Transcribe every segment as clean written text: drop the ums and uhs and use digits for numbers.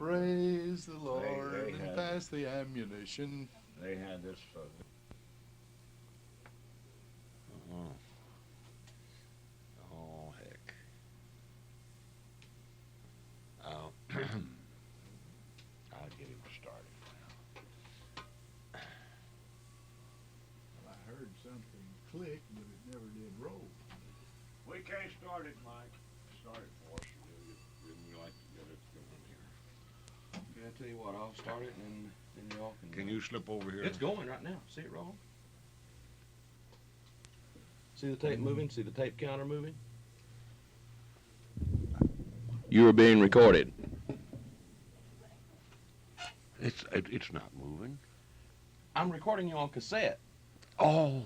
Praise the Lord they and had, pass the ammunition. they had this. Oh, oh heck. I'll get him started now. Well, I heard something click, but it never did roll. We can't start it, Mike. Start it for us. Wouldn't you like to get it going here? Yeah, I tell you what, I'll start it and then y'all can. Can you slip over here? It's going right now. See it roll? See the tape moving? See the tape counter moving? You are being recorded. It's not moving. I'm recording you on cassette. Oh.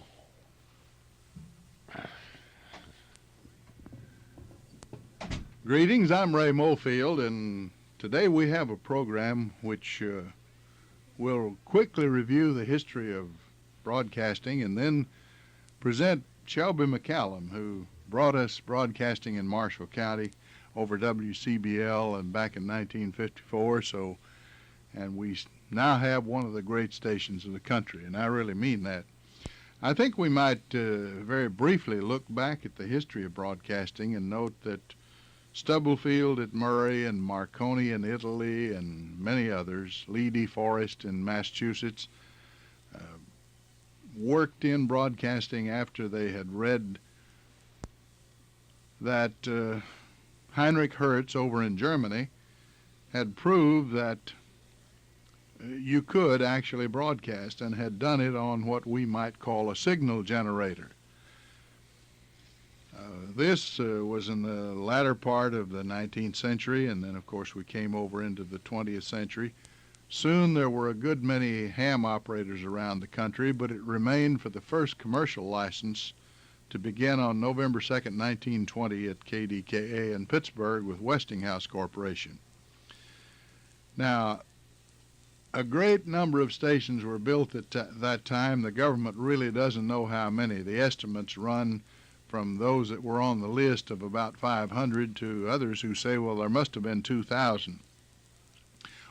Greetings, I'm Ray Mofield, and today we have a program which will quickly review the history of broadcasting and then present Shelby McCallum, who brought us broadcasting in Marshall County over WCBL and back in 1954. And we now have one of the great stations in the country, and I really mean that. I think we might very briefly look back at the history of broadcasting and note that Stubblefield at Murray and Marconi in Italy and many others, Lee D. Forrest in Massachusetts, worked in broadcasting after they had read that Heinrich Hertz over in Germany had proved that you could actually broadcast and had done it on what we might call a signal generator. This was in the latter part of the 19th century, and then, of course, we came over into the 20th century. Soon there were a good many ham operators around the country, but it remained for the first commercial license to begin on November 2nd, 1920 at KDKA in Pittsburgh with Westinghouse Corporation. Now, a great number of stations were built at that time. The government really doesn't know how many. The estimates run from those that were on the list of about 500 to others who say, well, there must have been 2,000.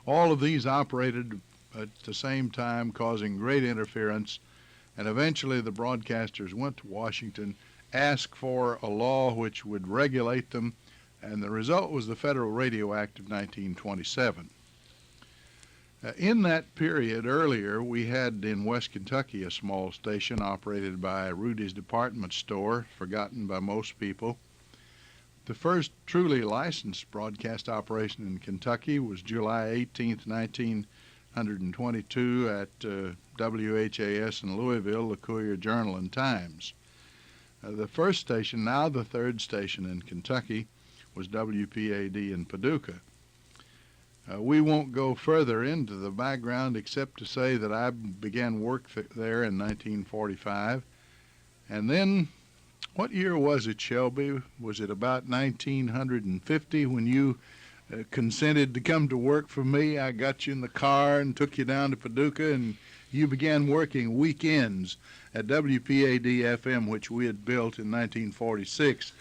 All of these operated at the same time, causing great interference, and eventually the broadcasters went to Washington, asked for a law which would regulate them, and the result was the Federal Radio Act of 1927. In that period earlier, we had in West Kentucky a small station operated by Rudy's Department Store, forgotten by most people. The first truly licensed broadcast operation in Kentucky was July 18, 1922 at WHAS in Louisville, the Courier Journal and Times. The first station, now the third station in Kentucky, was WPAD in Paducah. We won't go further into the background except to say that I began work there in 1945. And then, what year was it, Shelby? Was it about 1950 when you consented to come to work for me? I got you in the car and took you down to Paducah, and you began working weekends at WPAD-FM, which we had built in 1946.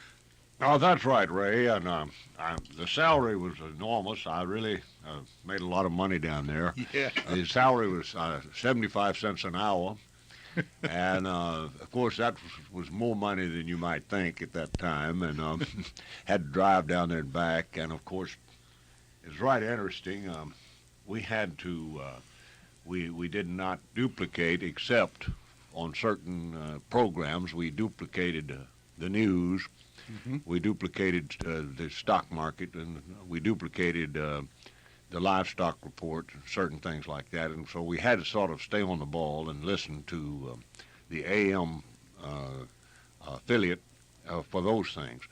Oh, that's right, Ray. And the salary was enormous. I really made a lot of money down there. Yeah. The salary was 75 cents an hour. And, of course, that was more money than you might think at that time. And had to drive down there and back. And, of course, it was right interesting. We had to, we did not duplicate except on certain programs. We duplicated the news. Mm-hmm. We duplicated the stock market, and we duplicated the livestock report, certain things like that. And so we had to sort of stay on the ball and listen to the AM affiliate for those things.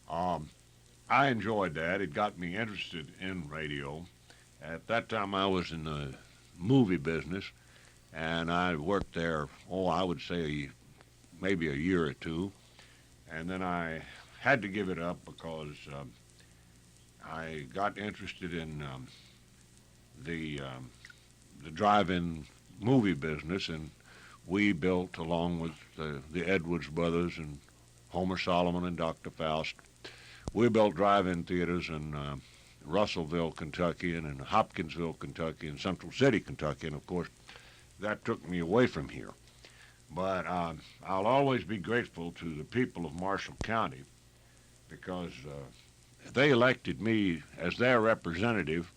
I enjoyed that. It got me interested in radio. At that time, I was in the movie business, and I worked there, I would say maybe a year or two. And then I had to give it up because I got interested in the drive-in movie business, and we built, along with the Edwards brothers and Homer Solomon and Dr. Faust, we built drive-in theaters in Russellville, Kentucky, and in Hopkinsville, Kentucky, and Central City, Kentucky, and of course that took me away from here. But I'll always be grateful to the people of Marshall County because they elected me as their representative,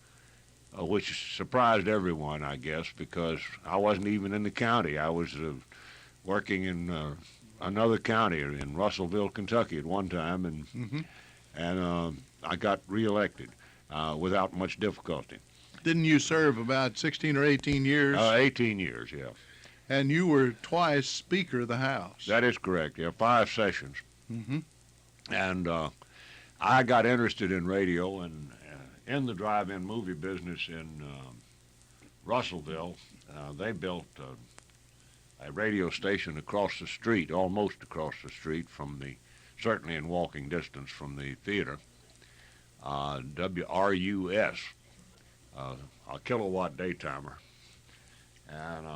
which surprised everyone, I guess, because I wasn't even in the county. I was working in another county in Russellville, Kentucky at one time, and I got reelected without much difficulty. Didn't you serve about 16 or 18 years? 18 years, yeah. And you were twice Speaker of the House. That is correct, yeah, 5 sessions. Mm-hmm. And I got interested in radio and in the drive-in movie business in Russellville. They built a radio station across the street, almost across the street from certainly in walking distance from the theater, WRUS, a kilowatt daytimer. And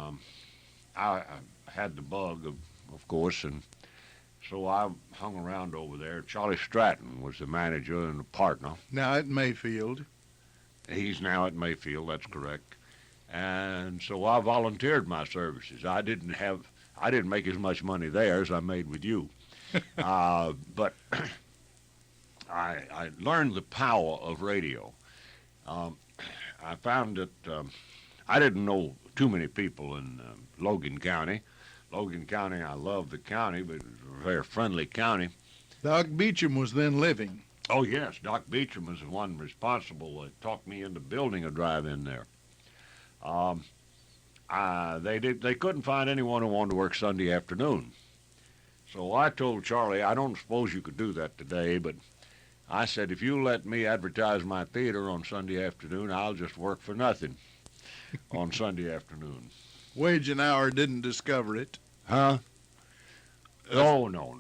I had the bug, of course, and so I hung around over there. Charlie Stratton was the manager and the partner. Now at Mayfield. He's now at Mayfield, that's correct. And so I volunteered my services. I didn't make as much money there as I made with you. But I learned the power of radio. I found that I didn't know too many people in Logan County. Logan County, I love the county, but it's a very friendly county. Doc Beecham was then living. Oh, yes, Doc Beecham was the one responsible that talked me into building a drive-in there. They couldn't find anyone who wanted to work Sunday afternoon. So I told Charlie, I don't suppose you could do that today, but I said, if you let me advertise my theater on Sunday afternoon, I'll just work for nothing on Sunday afternoon. Wage an Hour didn't discover it. Huh? Oh, no.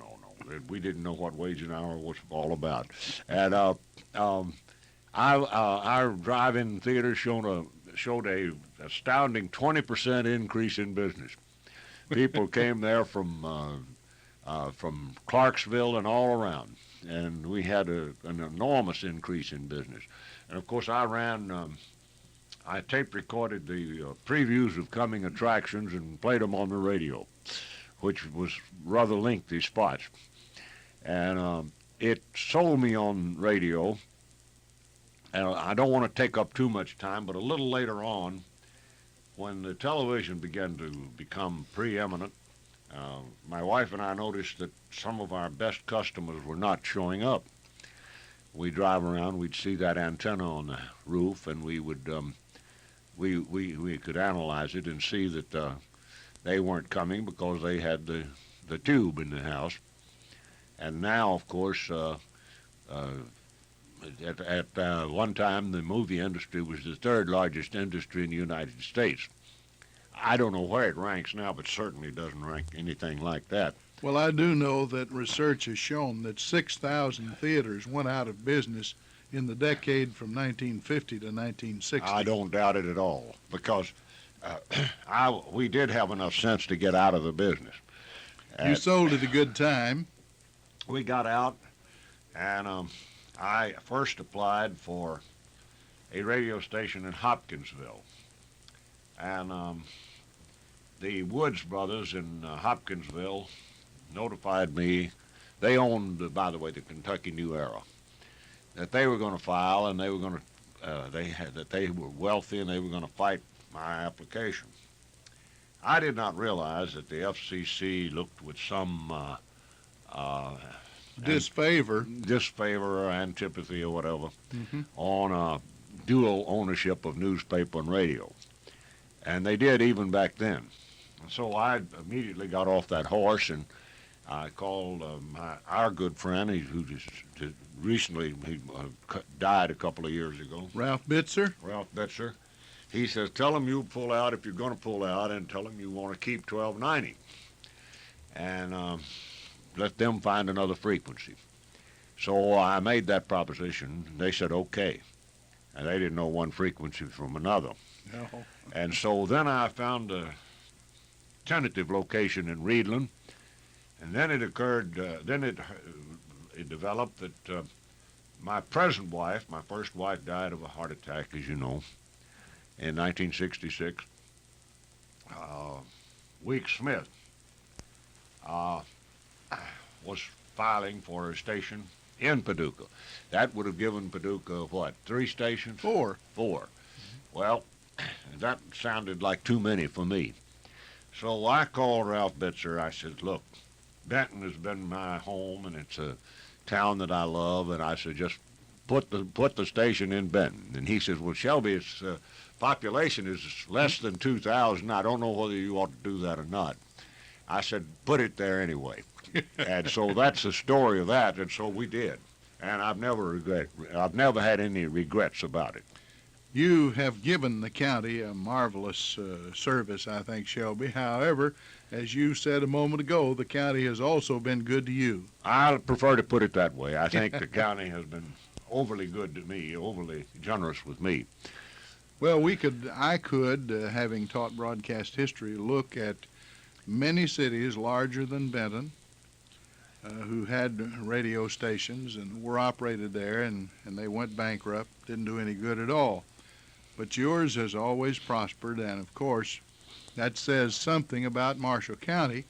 We didn't know what Wage an Hour was all about. And our drive-in theater showed a astounding 20% increase in business. People came there from Clarksville and all around, and we had an enormous increase in business. And of course, I tape recorded the previews of coming attractions and played them on the radio, which was rather lengthy spots. And it sold me on radio. And I don't want to take up too much time, but a little later on, when the television began to become preeminent, my wife and I noticed that some of our best customers were not showing up. We'd drive around, we'd see that antenna on the roof, and we would we could analyze it and see that they weren't coming because they had the tube in the house. And now, of course, at one time, the movie industry was the third largest industry in the United States. I don't know where it ranks now, but certainly doesn't rank anything like that. Well, I do know that research has shown that 6,000 theaters went out of business in the decade from 1950 to 1960. I don't doubt it at all, because we did have enough sense to get out of the business. You sold at a good time. We got out, and I first applied for a radio station in Hopkinsville. And the Woods brothers in Hopkinsville notified me. They owned, by the way, the Kentucky New Era. That they were going to file, and they were going to. That they were wealthy, and they were going to fight my application. I did not realize that the FCC looked with some disfavor or antipathy or whatever on dual ownership of newspaper and radio. And they did even back then. So I immediately got off that horse, and I called our good friend, who just recently died a couple of years ago. Ralph Bitzer? Ralph Bitzer. He says, tell him you'll pull out if you're going to pull out, and tell him you want to keep 1290. And let them find another frequency. So I made that proposition. They said, okay. And they didn't know one frequency from another. No. And so then I found a tentative location in Reedland, and then it occurred, it developed that my present wife, my first wife, died of a heart attack, as you know, in 1966. Week Smith was filing for a station in Paducah. That would have given Paducah, what, 3 stations? 4. 4. Well, that sounded like too many for me. So I called Ralph Bitzer. I said, look, Benton has been my home, and it's a town that I love, and I said, just put the station in Benton. And he says, well, Shelby, its population is less than 2,000. I don't know whether you ought to do that or not. I said, put it there anyway. And so that's the story of that, and so we did. And I've never had any regrets about it. You have given the county a marvelous service, I think, Shelby. However, as you said a moment ago, the county has also been good to you. I prefer to put it that way. I think the county has been overly good to me, overly generous with me. Well, I could, having taught broadcast history, look at many cities larger than Benton who had radio stations and were operated there, and they went bankrupt, didn't do any good at all. But yours has always prospered, and of course, that says something about Marshall County.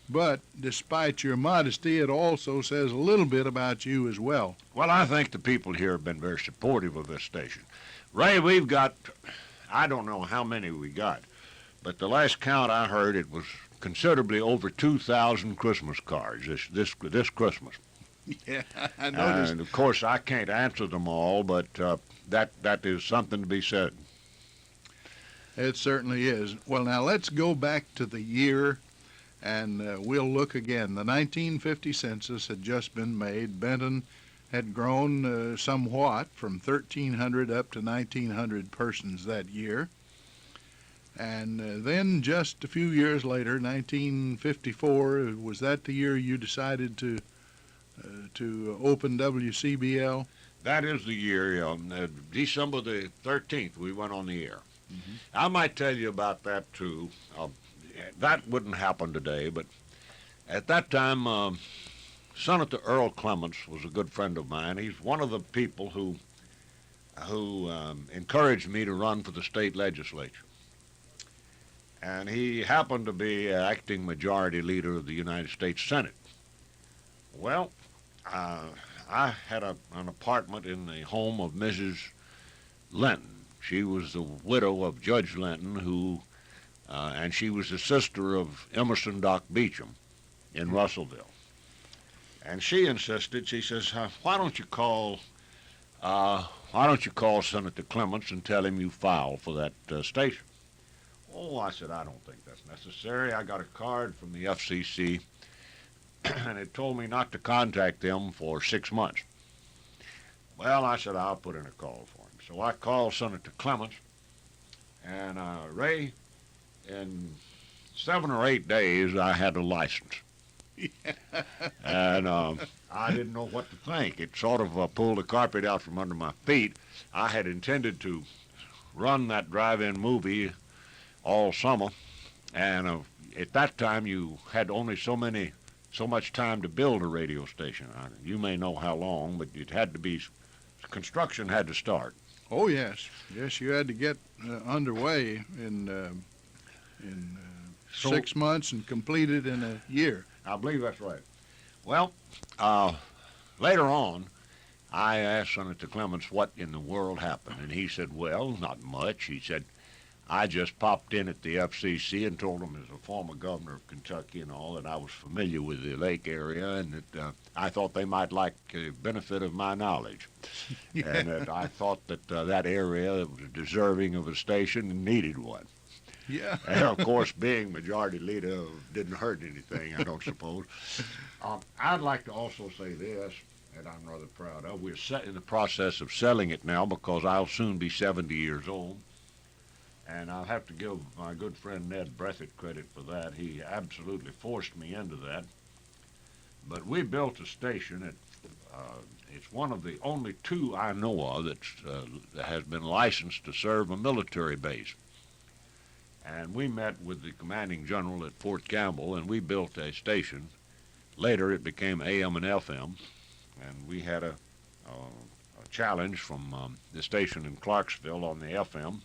But despite your modesty, it also says a little bit about you as well. Well, I think the people here have been very supportive of this station. Ray, we've got, I don't know how many we got, but the last count I heard, it was considerably over 2,000 Christmas cards this Christmas. Yeah, I noticed. And of course, I can't answer them all, but that is something to be said. It certainly is. Well, now let's go back to the year, and we'll look again. The 1950 census had just been made. Benton had grown somewhat from 1,300 up to 1,900 persons that year. And then just a few years later, 1954, was that the year you decided to open WCBL? That is the year, December the 13th, we went on the air. Mm-hmm. I might tell you about that, too. That wouldn't happen today, but at that time, Senator Earl Clements was a good friend of mine. He's one of the people who encouraged me to run for the state legislature. And he happened to be acting majority leader of the United States Senate. Well, I had an apartment in the home of Mrs. Linton. She was the widow of Judge Linton, and she was the sister of Emerson Doc Beecham in Russellville. And she insisted. She says, "Why don't you call Senator Clements and tell him you filed for that station?" Oh, I said, I don't think that's necessary. I got a card from the FCC, and it told me not to contact them for 6 months. Well, I said, I'll put in a call for him. So I called Senator Clements, and Ray, in 7 or 8 days, I had a license. And I didn't know what to think. It sort of pulled the carpet out from under my feet. I had intended to run that drive-in movie all summer, and at that time you had only so much time to build a radio station. You may know how long, but it had to be, construction had to start. Oh yes, you had to get underway in 6 months and complete it in a year. I believe that's right. Well, later on, I asked Senator Clements what in the world happened, and he said, well, not much. He said, I just popped in at the FCC and told them, as a former governor of Kentucky and all, that I was familiar with the lake area and that I thought they might like the benefit of my knowledge. Yeah. And that I thought that that area was deserving of a station and needed one. Yeah. And, of course, being majority leader didn't hurt anything, I don't suppose. I'd like to also say this, that I'm rather proud of. We're in the process of selling it now because I'll soon be 70 years old. And I'll have to give my good friend Ned Breathitt credit for that. He absolutely forced me into that. But we built a station. It's one of the only 2 I know of that has been licensed to serve a military base. And we met with the commanding general at Fort Campbell, and we built a station. Later, it became AM and FM, and we had a a challenge from the station in Clarksville on the FM.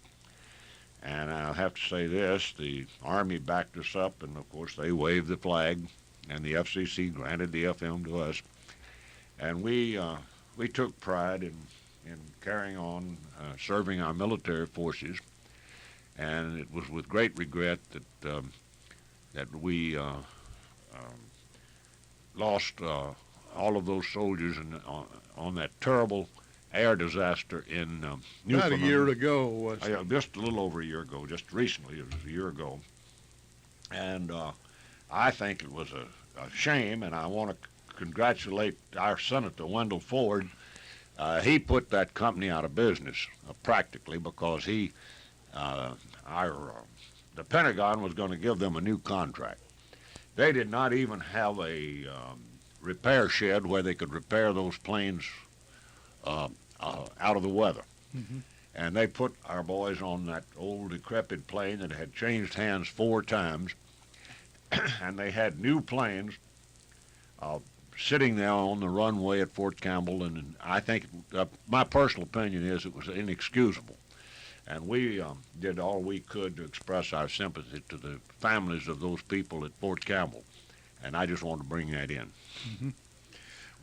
And I'll have to say this, the Army backed us up, and of course they waved the flag, and the FCC granted the FM to us. And we took pride in carrying on serving our military forces, and it was with great regret that we lost all of those soldiers on that terrible air disaster in Newfoundland. About a year ago, was it? Just a little over a year ago, just recently, it was a year ago. And I think it was a shame, and I want to congratulate our Senator Wendell Ford. He put that company out of business, practically, because the Pentagon was going to give them a new contract. They did not even have a repair shed where they could repair those planes out of the weather. Mm-hmm. And they put our boys on that old decrepit plane that had changed hands 4 times, and they had new planes sitting there on the runway at Fort Campbell, and I think, my personal opinion is it was inexcusable. And we did all we could to express our sympathy to the families of those people at Fort Campbell, and I just wanted to bring that in. Mm-hmm.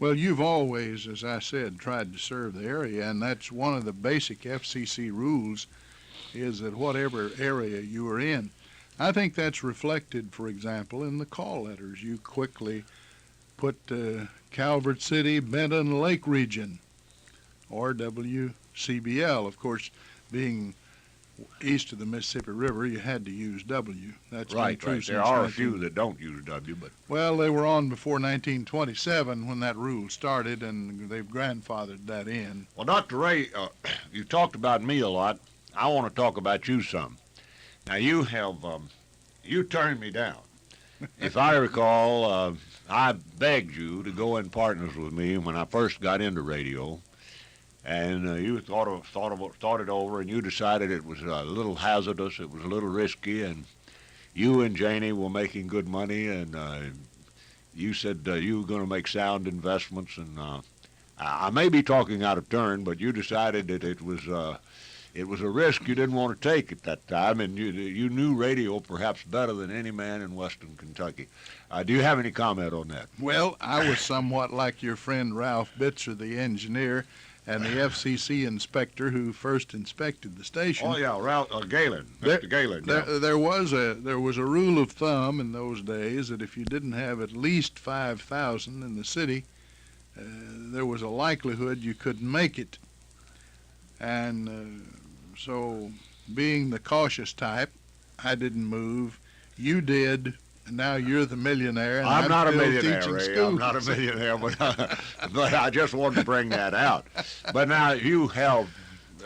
Well, you've always, as I said, tried to serve the area, and that's one of the basic FCC rules, is that whatever area you are in. I think that's reflected, for example, in the call letters. You quickly put Calvert City, Benton, Lake Region, or WCBL. Of course, being east of the Mississippi River, you had to use W. That's been Right, true right. since There are a few that don't use W, but Well, they were on before 1927 when that rule started, and they've grandfathered that in. well, Dr. Ray, you talked about me a lot. I want to talk about you some. Now, you have you turned me down. If I recall, I begged you to go in partners with me when I first got into radio, and you thought it over, and you decided it was a little hazardous, it was a little risky, and you and Janie were making good money, and you said you were going to make sound investments, and I may be talking out of turn, but you decided that it was a risk you didn't want to take at that time, and you knew radio perhaps better than any man in Western Kentucky. Do you have any comment on that? Well, I was somewhat like your friend Ralph Bitzer, the engineer, and the FCC inspector who first inspected the station. Oh yeah, Ralph Galen, Mr. Galen. Yeah. There was a rule of thumb in those days that if you didn't have at least 5,000 in the city, there was a likelihood you couldn't make it. And so, being the cautious type, I didn't move. You did. And now you're the millionaire. And I'm not a still millionaire, teaching Ray. schools. I'm not a millionaire, but I just wanted to bring that out. But now you have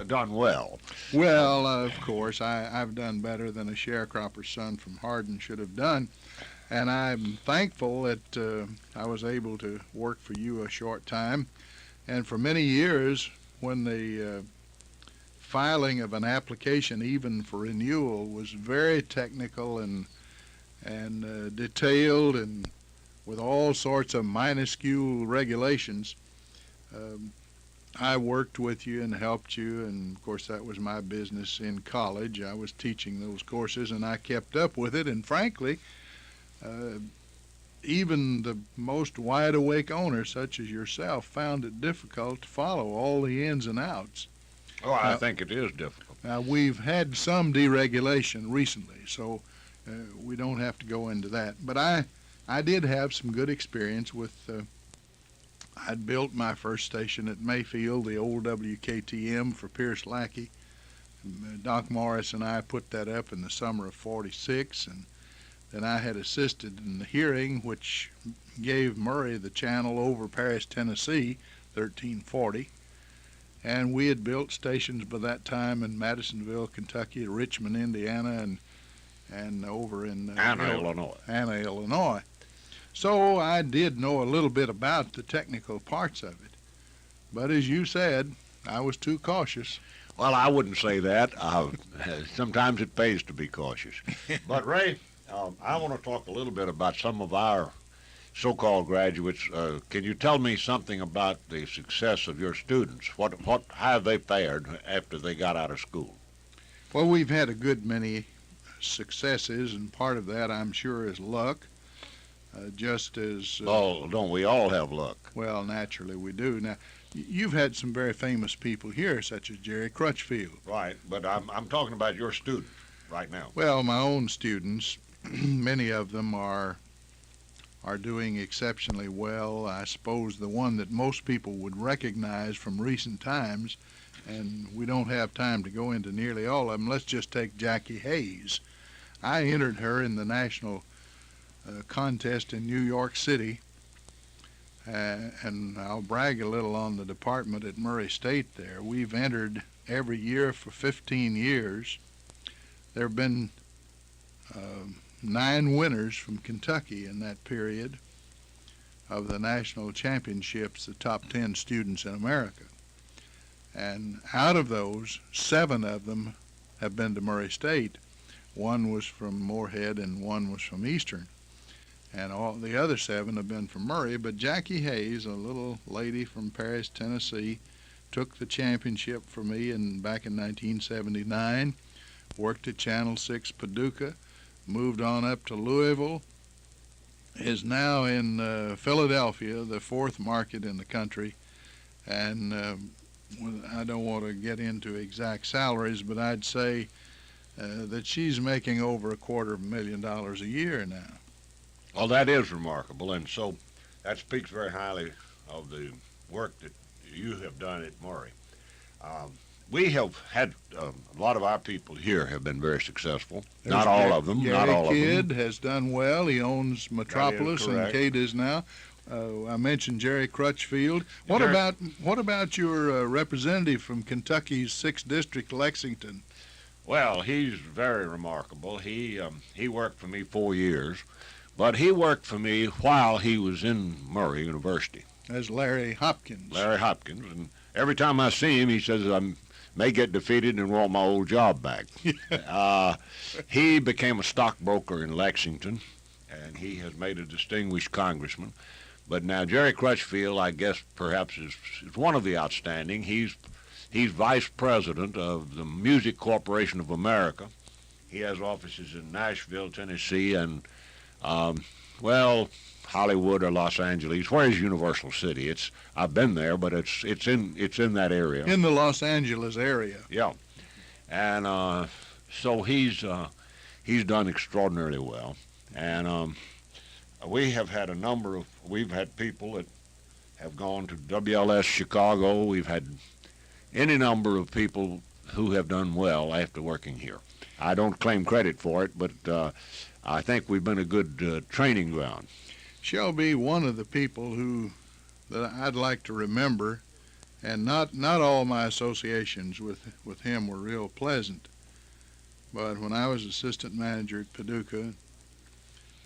done well. Well, of course, I've done better than a sharecropper's son from Hardin should have done. And I'm thankful that I was able to work for you a short time. And for many years, when the filing of an application, even for renewal, was very technical and detailed and with all sorts of minuscule regulations, I worked with you and helped you, and of course that was my business in college. I was teaching those courses, and I kept up with it, and frankly, even the most wide-awake owner, such as yourself, found it difficult to follow all the ins and outs. Oh, I think it is difficult. Now, we've had some deregulation recently, so we don't have to go into that. But I did have some good experience with, I'd built my first station at Mayfield, the old WKTM for Pierce Lackey. Doc Morris and I put that up in the summer of '46, and then I had assisted in the hearing which gave Murray the channel over Paris, Tennessee, 1340. And we had built stations by that time in Madisonville, Kentucky, Richmond, Indiana, and over in Anna, Illinois. So I did know a little bit about the technical parts of it. But as you said, I was too cautious. Well, I wouldn't say that. Sometimes it pays to be cautious. But, Ray, I want to talk a little bit about some of our so-called graduates. Can you tell me something about the success of your students? How have they fared after they got out of school? Well, we've had a good many successes, and part of that, I'm sure, is luck. Just as Well, don't we all have luck? well, naturally we do. Now, you've had some very famous people here, such as Jerry Crutchfield. Right, but I'm talking about your students right now. Well, my own students, many of them are doing exceptionally well. I suppose the one that most people would recognize from recent times, and we don't have time to go into nearly all of them. Let's just take Jackie Hayes. I entered her in the national contest in New York City, and I'll brag a little on the department at Murray State there. We've entered every year for 15 years. There have been 9 winners from Kentucky in that period of the national championships, the top 10 students in America. And out of those, 7 of them have been to Murray State. 1 was from Moorhead and 1 was from Eastern. And all the other 7 have been from Murray. But Jackie Hayes, a little lady from Paris, Tennessee, took the championship for me back in 1979, worked at Channel 6 Paducah, moved on up to Louisville, is now in Philadelphia, the 4th market in the country, and I don't want to get into exact salaries, but I'd say that she's making over $250,000 a year now. Well, that is remarkable, and so that speaks very highly of the work that you have done at Murray. We have had a lot of our people here have been very successful. Not all of them. Gary Not all Kidd of them. has done well. He owns Metropolis, and correct. Kate is now. I mentioned Jerry Crutchfield. What Jerry- about your representative from Kentucky's 6th District, Lexington? Well, he's very remarkable. He worked for me 4 years, but he worked for me while he was in Murray University. That's Larry Hopkins. Larry Hopkins, and every time I see him, he says I may get defeated and want my old job back. He became a stockbroker in Lexington, and he has made a distinguished congressman. But now Jerry Crutchfield, I guess, perhaps is one of the outstanding. He's vice president of the Music Corporation of America. He has offices in Nashville, Tennessee, and Hollywood or Los Angeles. Where is Universal City? I've been there, but it's in that area. In the Los Angeles area. Yeah, and so he's done extraordinarily well, and we've had people that have gone to WLS Chicago. We've had any number of people who have done well after working here. I don't claim credit for it, but I think we've been a good training ground. Shelby, one of the people that I'd like to remember, and not all my associations with him were real pleasant, but when I was assistant manager at Paducah,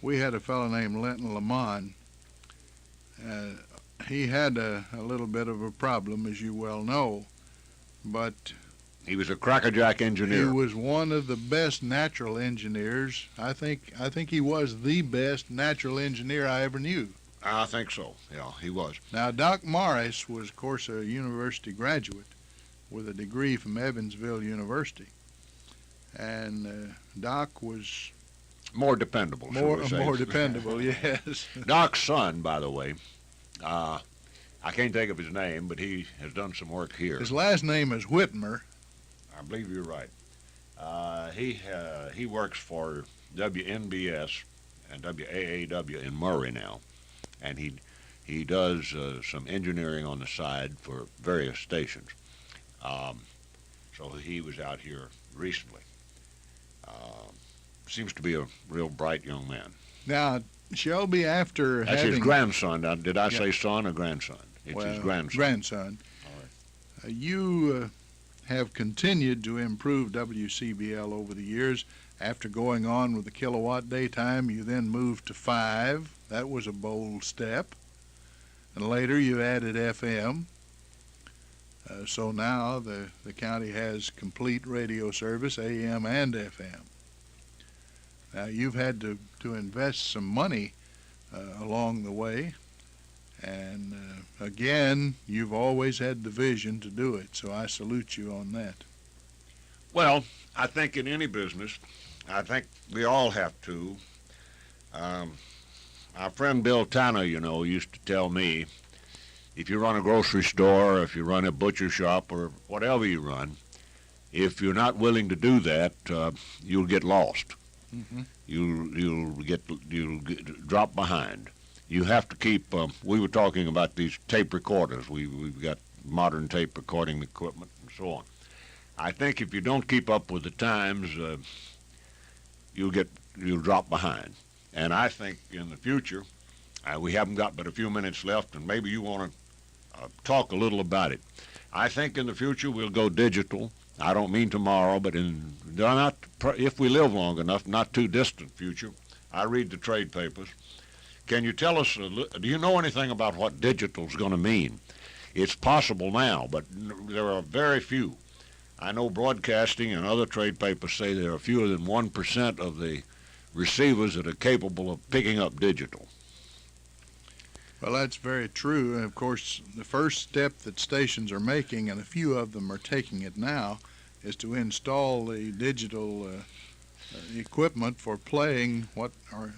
we had a fellow named Linton Lamont. He had a little bit of a problem, as you well know, but He was a crackerjack engineer. he was one of the best natural engineers. I think he was the best natural engineer I ever knew. I think so. Yeah, he was. Now, Doc Morris was, of course, a university graduate with a degree from Evansville University. And Doc was More dependable, shall we say. more dependable, yes. Doc's son, by the way, I can't think of his name, but he has done some work here. His last name is Whitmer. I believe you're right. He works for WNBS and WAAW in Murray now, and he does some engineering on the side for various stations. So he was out here recently. Seems to be a real bright young man. Now, Shelby, after That's having... his grandson. Now, did I say son or grandson? It's his grandson. Grandson. All right. You have continued to improve WCBL over the years. After going on with the kilowatt daytime, you then moved to 5. That was a bold step. And later you added FM. So now the county has complete radio service, AM and FM. Now you've had to invest some money along the way. And again, you've always had the vision to do it, so I salute you on that. Well, I think in any business, I think we all have to. Our friend Bill Tanner, used to tell me, if you run a grocery store, if you run a butcher shop, or whatever you run, if you're not willing to do that, you'll get lost. Mm-hmm. You'll drop behind. You have to keep. We were talking about these tape recorders. We've got modern tape recording equipment and so on. I think if you don't keep up with the times, you'll drop behind. And I think in the future, we haven't got but a few minutes left, and maybe you want to talk a little about it. I think in the future we'll go digital. I don't mean tomorrow, but if we live long enough, not too distant future. I read the trade papers. Can you tell us, do you know anything about what digital's going to mean? It's possible now, but there are very few. I know broadcasting and other trade papers say there are fewer than 1% of the receivers that are capable of picking up digital. Well, that's very true. And of course, the first step that stations are making, and a few of them are taking it now, is to install the digital equipment for playing what are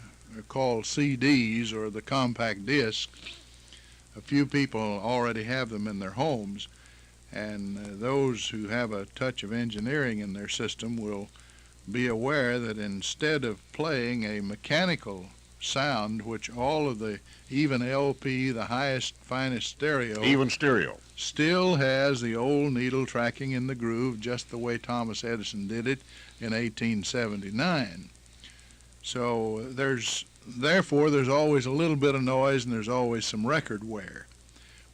called CDs, or the compact disc. A few people already have them in their homes, and those who have a touch of engineering in their system will be aware that instead of playing a mechanical sound, which all of the, even LP, the highest, finest stereo, Even stereo. still has the old needle tracking in the groove, just the way Thomas Edison did it in 1879. So therefore there's always a little bit of noise, and there's always some record wear.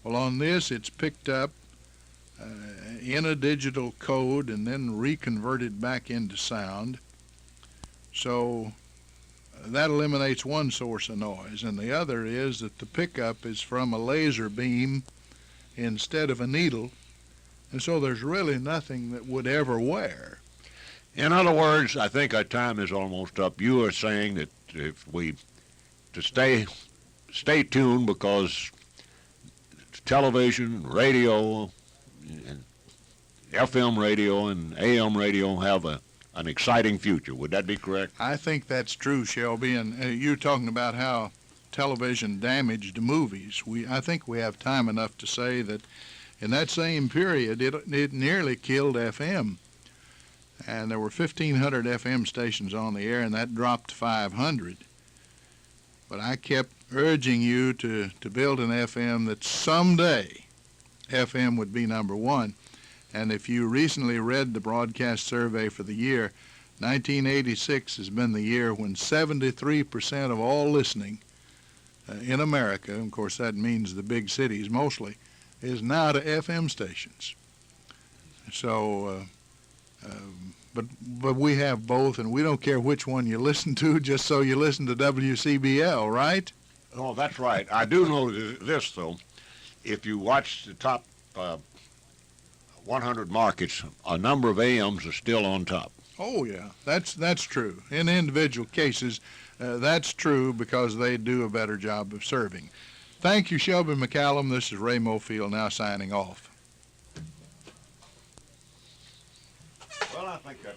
Well, on this, it's picked up in a digital code and then reconverted back into sound. So that eliminates one source of noise, and the other is that the pickup is from a laser beam instead of a needle, and so there's really nothing that would ever wear. In other words, I think our time is almost up. You are saying that if we to stay tuned, because television, radio, and FM radio and AM radio have an exciting future. Would that be correct? I think that's true, Shelby, and you're talking about how television damaged movies. I think we have time enough to say that in that same period, it nearly killed FM. And there were 1,500 FM stations on the air, and that dropped to 500. But I kept urging you to build an FM that someday FM would be number one. And if you recently read the broadcast survey for the year, 1986 has been the year when 73% of all listening in America, of course that means the big cities mostly, is now to FM stations. So, but we have both, and we don't care which one you listen to, just so you listen to WCBL, right? Oh, that's right. I do know this, though. If you watch the top 100 markets, a number of AMs are still on top. Oh, yeah, that's true. In individual cases, that's true because they do a better job of serving. Thank you, Shelby McCallum. This is Ray Mofield now signing off. Well, I think that